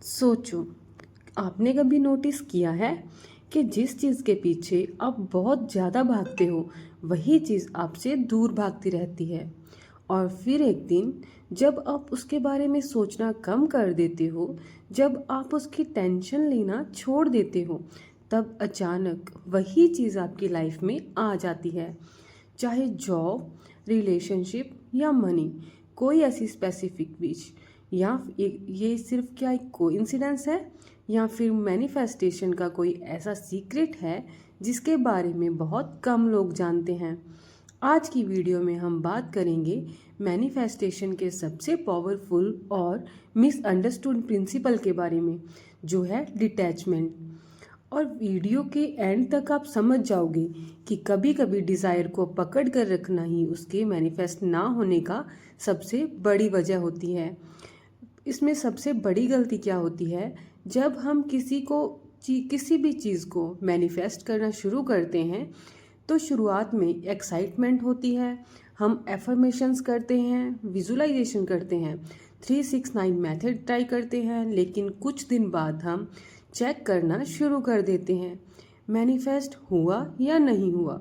सोचो, आपने कभी नोटिस किया है कि जिस चीज़ के पीछे आप बहुत ज़्यादा भागते हो वही चीज़ आपसे दूर भागती रहती है। और फिर एक दिन जब आप उसके बारे में सोचना कम कर देते हो, जब आप उसकी टेंशन लेना छोड़ देते हो, तब अचानक वही चीज़ आपकी लाइफ में आ जाती है। चाहे जॉब, रिलेशनशिप या मनी, कोई ऐसी स्पेसिफिक विश, या ये सिर्फ क्या एक कोइंसिडेंस है या फिर मैनिफेस्टेशन का कोई ऐसा सीक्रेट है जिसके बारे में बहुत कम लोग जानते हैं। आज की वीडियो में हम बात करेंगे मैनिफेस्टेशन के सबसे पावरफुल और मिसअंडरस्टूड प्रिंसिपल के बारे में, जो है डिटैचमेंट। और वीडियो के एंड तक आप समझ जाओगे कि कभी कभी डिज़ायर को पकड़ कर रखना ही उसके मैनिफेस्ट ना होने का सबसे बड़ी वजह होती है। इसमें सबसे बड़ी गलती क्या होती है, जब हम किसी भी चीज़ को मैनिफेस्ट करना शुरू करते हैं तो शुरुआत में एक्साइटमेंट होती है, हम एफर्मेशंस करते हैं, विजुलाइजेशन करते हैं, 369 मेथड ट्राई करते हैं, लेकिन कुछ दिन बाद हम चेक करना शुरू कर देते हैं, मैनिफेस्ट हुआ या नहीं हुआ,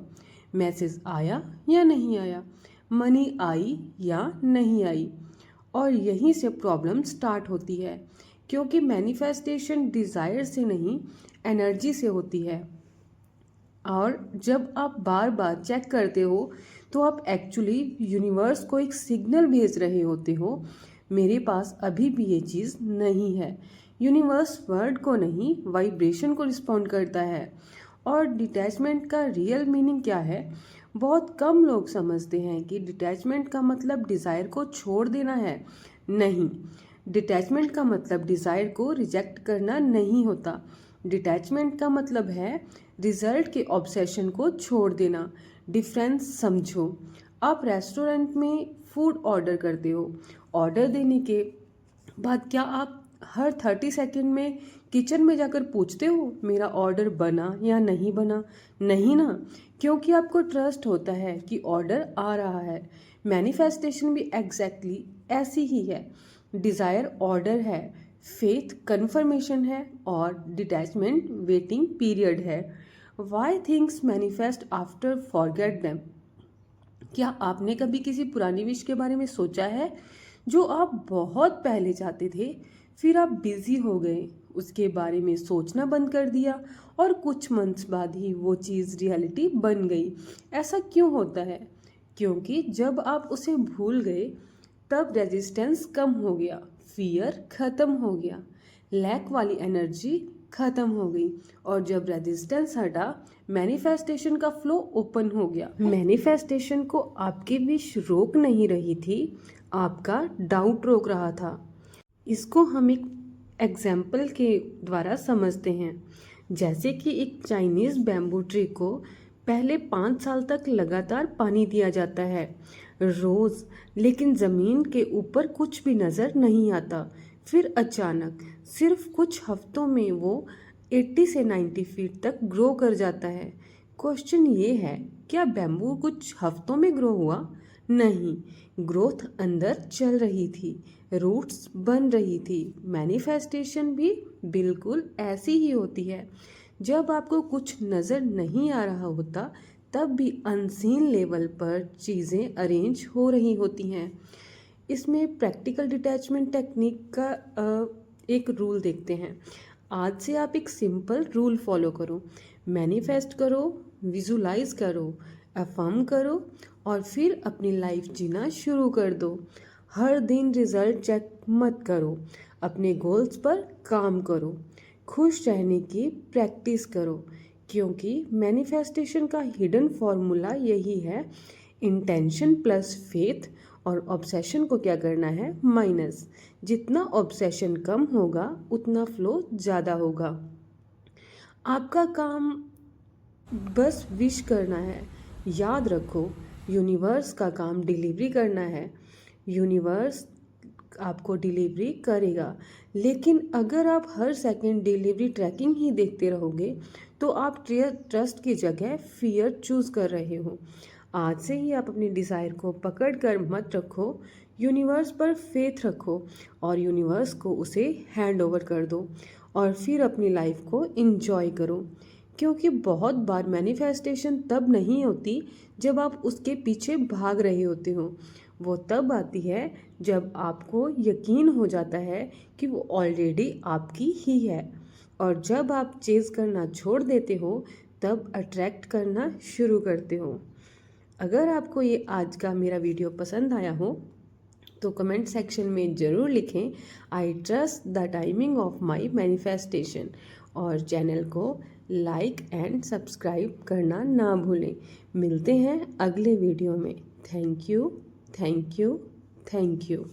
मैसेज आया या नहीं आया, मनी आई या नहीं आई। और यहीं से प्रॉब्लम स्टार्ट होती है, क्योंकि मैनिफेस्टेशन डिज़ायर से नहीं, एनर्जी से होती है। और जब आप बार बार चेक करते हो तो आप एक्चुअली यूनिवर्स को एक सिग्नल भेज रहे होते हो, मेरे पास अभी भी ये चीज़ नहीं है। यूनिवर्स वर्ड को नहीं, वाइब्रेशन को रिस्पॉन्ड करता है। और डिटैचमेंट का रियल मीनिंग क्या है, बहुत कम लोग समझते हैं कि डिटैचमेंट का मतलब डिज़ायर को छोड़ देना है। नहीं, डिटैचमेंट का मतलब डिज़ायर को रिजेक्ट करना नहीं होता। डिटैचमेंट का मतलब है रिजल्ट के ऑब्सेशन को छोड़ देना। डिफरेंस समझो, आप रेस्टोरेंट में फूड ऑर्डर करते हो, ऑर्डर देने के बाद क्या आप हर 30 सेकंड में किचन में जाकर पूछते हो मेरा ऑर्डर बना या नहीं बना? नहीं ना, क्योंकि आपको ट्रस्ट होता है कि ऑर्डर आ रहा है। मैनिफेस्टेशन भी एग्जैक्टली ऐसी ही है। डिज़ायर ऑर्डर है, फेथ कन्फर्मेशन है, और डिटैचमेंट वेटिंग पीरियड है। Why things manifest after forget them. क्या आपने कभी किसी पुरानी विश के बारे में सोचा है जो आप बहुत पहले चाहते थे, फिर आप बिजी हो गए, उसके बारे में सोचना बंद कर दिया और कुछ मंथ्स बाद ही वो चीज़ रियलिटी बन गई? ऐसा क्यों होता है? क्योंकि जब आप उसे भूल गए तब रेजिस्टेंस कम हो गया, फियर खत्म हो गया, लैक वाली एनर्जी खत्म हो गई, और जब रेजिस्टेंस हटा मैनिफेस्टेशन का फ्लो ओपन हो गया। मैनिफेस्टेशन को आपकी विश रोक नहीं रही थी, आपका डाउट रोक रहा था। इसको हम एक एग्जाम्पल के द्वारा समझते हैं। जैसे कि एक चाइनीज़ बैम्बू ट्री को पहले 5 साल तक लगातार पानी दिया जाता है, रोज़, लेकिन ज़मीन के ऊपर कुछ भी नज़र नहीं आता। फिर अचानक सिर्फ कुछ हफ्तों में वो 80 से 90 फीट तक ग्रो कर जाता है। क्वेश्चन ये है, क्या बैम्बू कुछ हफ्तों में ग्रो हुआ? नहीं, ग्रोथ अंदर चल रही थी, रूट्स बन रही थी। मैनिफेस्टेशन भी बिल्कुल ऐसी ही होती है। जब आपको कुछ नज़र नहीं आ रहा होता तब भी अनसीन लेवल पर चीज़ें अरेंज हो रही होती हैं। इसमें प्रैक्टिकल डिटैचमेंट टेक्निक का एक रूल देखते हैं। आज से आप एक सिंपल रूल फॉलो करो, मैनिफेस्ट करो, विजुलाइज करो, अफर्म करो, और फिर अपनी लाइफ जीना शुरू कर दो। हर दिन रिजल्ट चेक मत करो, अपने गोल्स पर काम करो, खुश रहने की प्रैक्टिस करो, क्योंकि मैनिफेस्टेशन का हिडन फॉर्मूला यही है, इंटेंशन प्लस फेथ, और ऑब्सेशन को क्या करना है, माइनस। जितना ऑब्सेशन कम होगा उतना फ्लो ज़्यादा होगा। आपका काम बस विश करना है। याद रखो, यूनिवर्स का काम डिलीवरी करना है। यूनिवर्स आपको डिलीवरी करेगा, लेकिन अगर आप हर सेकंड डिलीवरी ट्रैकिंग ही देखते रहोगे तो आप ट्रस्ट की जगह फियर चूज़ कर रहे हो। आज से ही आप अपनी डिज़ायर को पकड़ कर मत रखो, यूनिवर्स पर फेथ रखो और यूनिवर्स को उसे हैंड ओवर कर दो और फिर अपनी लाइफ को इंजॉय करो। क्योंकि बहुत बार मैनिफेस्टेशन तब नहीं होती जब आप उसके पीछे भाग रहे होते हो, वो तब आती है जब आपको यकीन हो जाता है कि वो ऑलरेडी आपकी ही है। और जब आप चेज़ करना छोड़ देते हो तब अट्रैक्ट करना शुरू करते हो। अगर आपको ये आज का मेरा वीडियो पसंद आया हो तो कमेंट सेक्शन में ज़रूर लिखें I trust the timing of my manifestation, और चैनल को लाइक एंड सब्सक्राइब करना ना भूलें। मिलते हैं अगले वीडियो में। Thank you, thank you, thank you.